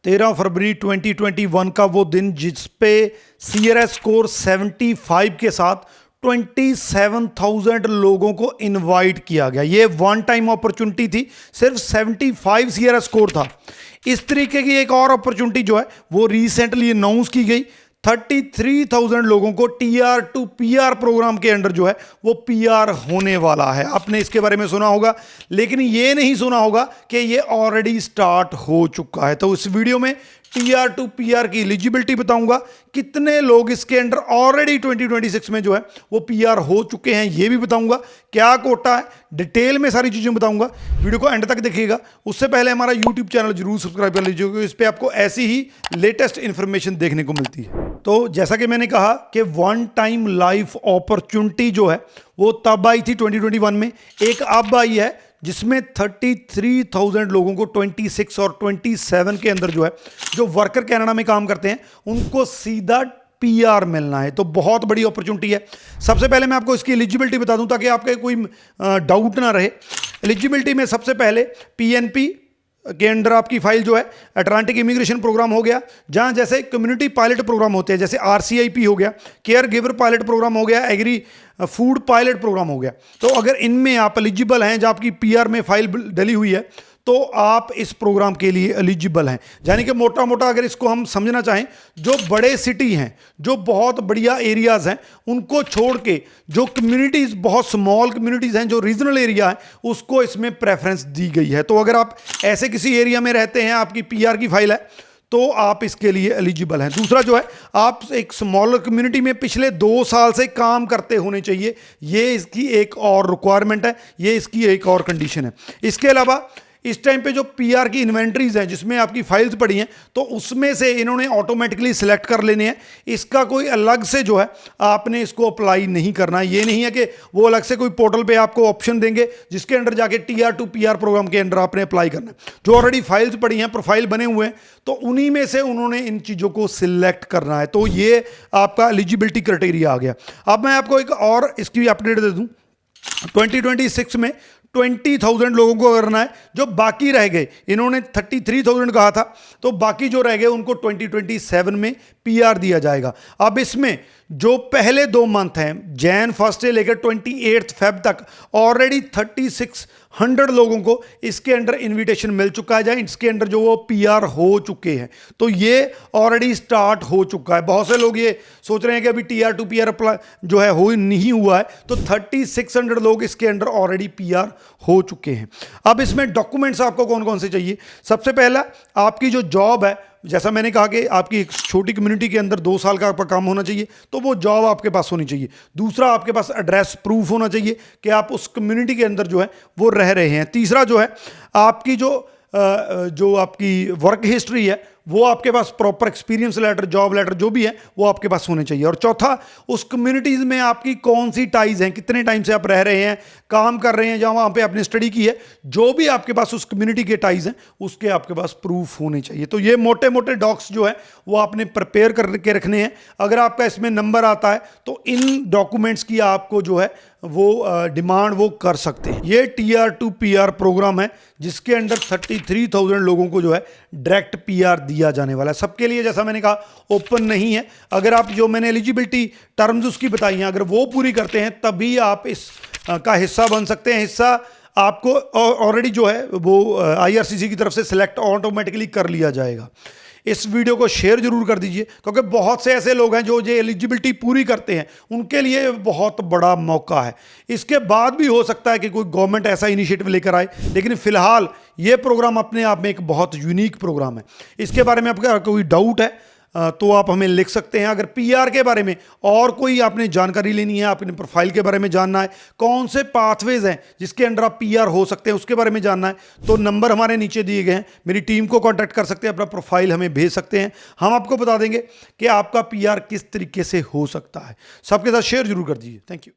13 फरवरी 2021 का वो दिन जिस पे CRS स्कोर 75 के साथ 27,000 लोगों को इनवाइट किया गया। ये वन टाइम अपॉर्चुनिटी थी, सिर्फ 75 CRS स्कोर था। इस तरीके की एक और अपॉर्चुनिटी जो है वो रिसेंटली अनाउंस की गई। 33,000 लोगों को TR टू PR प्रोग्राम के अंडर जो है वो PR होने वाला है। आपने इसके बारे में सुना होगा, लेकिन ये नहीं सुना होगा कि ये ऑलरेडी स्टार्ट हो चुका है। तो इस वीडियो में TR टू PR की एलिजिबिलिटी बताऊंगा, कितने लोग इसके अंडर ऑलरेडी 2026 में जो है वो PR हो चुके हैं ये भी बताऊंगा, क्या कोटा है, डिटेल में सारी चीजें बताऊंगा। वीडियो को एंड तक देखिएगा। उससे पहले हमारा YouTube चैनल जरूर सब्सक्राइब कर लीजिए, क्योंकि इस पे आपको ऐसी ही लेटेस्ट इंफॉर्मेशन देखने को मिलती है। तो जैसा कि मैंने कहा कि वन टाइम लाइफ अपॉर्चुनिटी जो है वो तब आई थी 2021 में, एक अब आई है जिसमें 33,000 लोगों को 26 और 27 के अंदर जो है जो वर्कर कनाडा में काम करते हैं उनको सीधा PR मिलना है। तो बहुत बड़ी अपॉर्चुनिटी है। सबसे पहले मैं आपको इसकी एलिजिबिलिटी बता दूं ताकि आपका कोई डाउट ना रहे। एलिजिबिलिटी में सबसे पहले PNP के अंडर आपकी फाइल जो है अटलांटिक इमिग्रेशन प्रोग्राम हो गया, जहां जैसे कम्युनिटी पायलट प्रोग्राम होते हैं, जैसे RCIP हो गया, केयर गिवर पायलट प्रोग्राम हो गया, एग्री फूड पायलट प्रोग्राम हो गया। तो अगर इनमें आप एलिजिबल हैं, जब आपकी PR में फाइल डली हुई है, तो आप इस प्रोग्राम के लिए एलिजिबल हैं। यानी कि मोटा मोटा अगर इसको हम समझना चाहें, जो बड़े सिटी हैं, जो बहुत बढ़िया एरियाज हैं, उनको छोड़ के जो कम्युनिटीज़ बहुत स्मॉल कम्युनिटीज़ हैं, जो रीजनल एरिया है, उसको इसमें प्रेफरेंस दी गई है। तो अगर आप ऐसे किसी एरिया में रहते हैं, आपकी PR की फाइल है, तो आप इसके लिए एलिजिबल हैं। दूसरा जो है, आप एक स्मॉलर कम्युनिटी में पिछले 2 साल से काम करते होने चाहिए। ये इसकी एक और रिक्वायरमेंट है, ये इसकी एक और कंडीशन है। इसके अलावा इस टाइम पे जो PR की इन्वेंट्रीज हैं, जिसमें आपकी फाइल्स पड़ी हैं, तो उसमें से इन्होंने ऑटोमेटिकली सिलेक्ट कर लेने हैं। इसका कोई अलग से जो है आपने इसको अप्लाई नहीं करना है। ये नहीं है कि वो अलग से कोई पोर्टल पे आपको ऑप्शन देंगे जिसके अंडर जाके TR टू PR प्रोग्राम के अंडर आपने अप्लाई करना है। जो ऑलरेडी फाइल्स पड़ी हैं, प्रोफाइल बने हुए हैं, तो उन्हीं में से उन्होंने इन चीज़ों को सिलेक्ट करना है। तो ये आपका एलिजिबिलिटी क्राइटेरिया आ गया। अब मैं आपको एक और इसकी अपडेट दे दूँ। 2026 में 20,000 लोगों को करना है। जो बाकी रह गए, इन्होंने 33,000 कहा था, तो बाकी जो रह गए उनको 2027 में PR दिया जाएगा। अब इसमें जो पहले 2 मंथ हैं, जैन 1 से लेकर 28 फेब तक, ऑलरेडी 3600 लोगों को इसके अंडर इनविटेशन मिल चुका है, जहाँ इसके अंडर जो वो PR हो चुके हैं। तो ये ऑलरेडी स्टार्ट हो चुका है। बहुत से लोग ये सोच रहे हैं कि अभी TR टू PR अप्लाई जो है हो नहीं हुआ है, तो 3600 लोग इसके अंडर ऑलरेडी PR हो चुके हैं। अब इसमें डॉक्यूमेंट्स आपको कौन कौन से चाहिए? सबसे पहला, आपकी जो जॉब है, जैसा मैंने कहा कि आपकी एक छोटी कम्युनिटी के अंदर 2 साल का आपका काम होना चाहिए, तो वो जॉब आपके पास होनी चाहिए। दूसरा, आपके पास एड्रेस प्रूफ होना चाहिए कि आप उस कम्युनिटी के अंदर जो है वो रह रहे हैं। तीसरा जो है, आपकी जो आपकी वर्क हिस्ट्री है, वो आपके पास proper experience letter, job letter जो भी है वो आपके पास होने चाहिए। और चौथा, उस कम्युनिटीज़ में आपकी कौन सी टाइज हैं, कितने टाइम से आप रह रहे हैं, काम कर रहे हैं, जहाँ वहाँ पे आपने स्टडी की है, जो भी आपके पास उस कम्युनिटी के टाइज हैं, उसके आपके पास प्रूफ होने चाहिए। तो ये मोटे मोटे डॉक्स जो है वो आपने प्रिपेयर करके रखने हैं। अगर आपका इसमें नंबर आता है तो इन डॉक्यूमेंट्स की आपको जो है वो डिमांड वो कर सकते हैं। ये TR टू PR प्रोग्राम है, जिसके अंडर 33,000 लोगों को जो है डायरेक्ट PR दिया जाने वाला है। सबके लिए, जैसा मैंने कहा, ओपन नहीं है। अगर आप जो मैंने एलिजिबिलिटी टर्म्स उसकी बताई हैं, अगर वो पूरी करते हैं, तभी आप इस का हिस्सा बन सकते हैं। हिस्सा आपको ऑलरेडी जो है वो IRCC की तरफ से सिलेक्ट ऑटोमेटिकली कर लिया जाएगा। इस वीडियो को शेयर जरूर कर दीजिए, क्योंकि बहुत से ऐसे लोग हैं जो ये एलिजिबिलिटी पूरी करते हैं, उनके लिए बहुत बड़ा मौका है। इसके बाद भी हो सकता है कि कोई गवर्नमेंट ऐसा इनिशिएटिव लेकर आए, लेकिन फिलहाल ये प्रोग्राम अपने आप में एक बहुत यूनिक प्रोग्राम है। इसके बारे में आपका कोई डाउट है तो आप हमें लिख सकते हैं। अगर PR के बारे में और कोई आपने जानकारी लेनी है, आपने प्रोफाइल के बारे में जानना है, कौन से पाथवेज हैं जिसके अंडर आप PR हो सकते हैं, उसके बारे में जानना है, तो नंबर हमारे नीचे दिए गए हैं। मेरी टीम को कांटेक्ट कर सकते हैं, अपना प्रोफाइल हमें भेज सकते हैं। हम आपको बता देंगे कि आपका PR किस तरीके से हो सकता है। सबके साथ शेयर जरूर कर दीजिए। Thank you.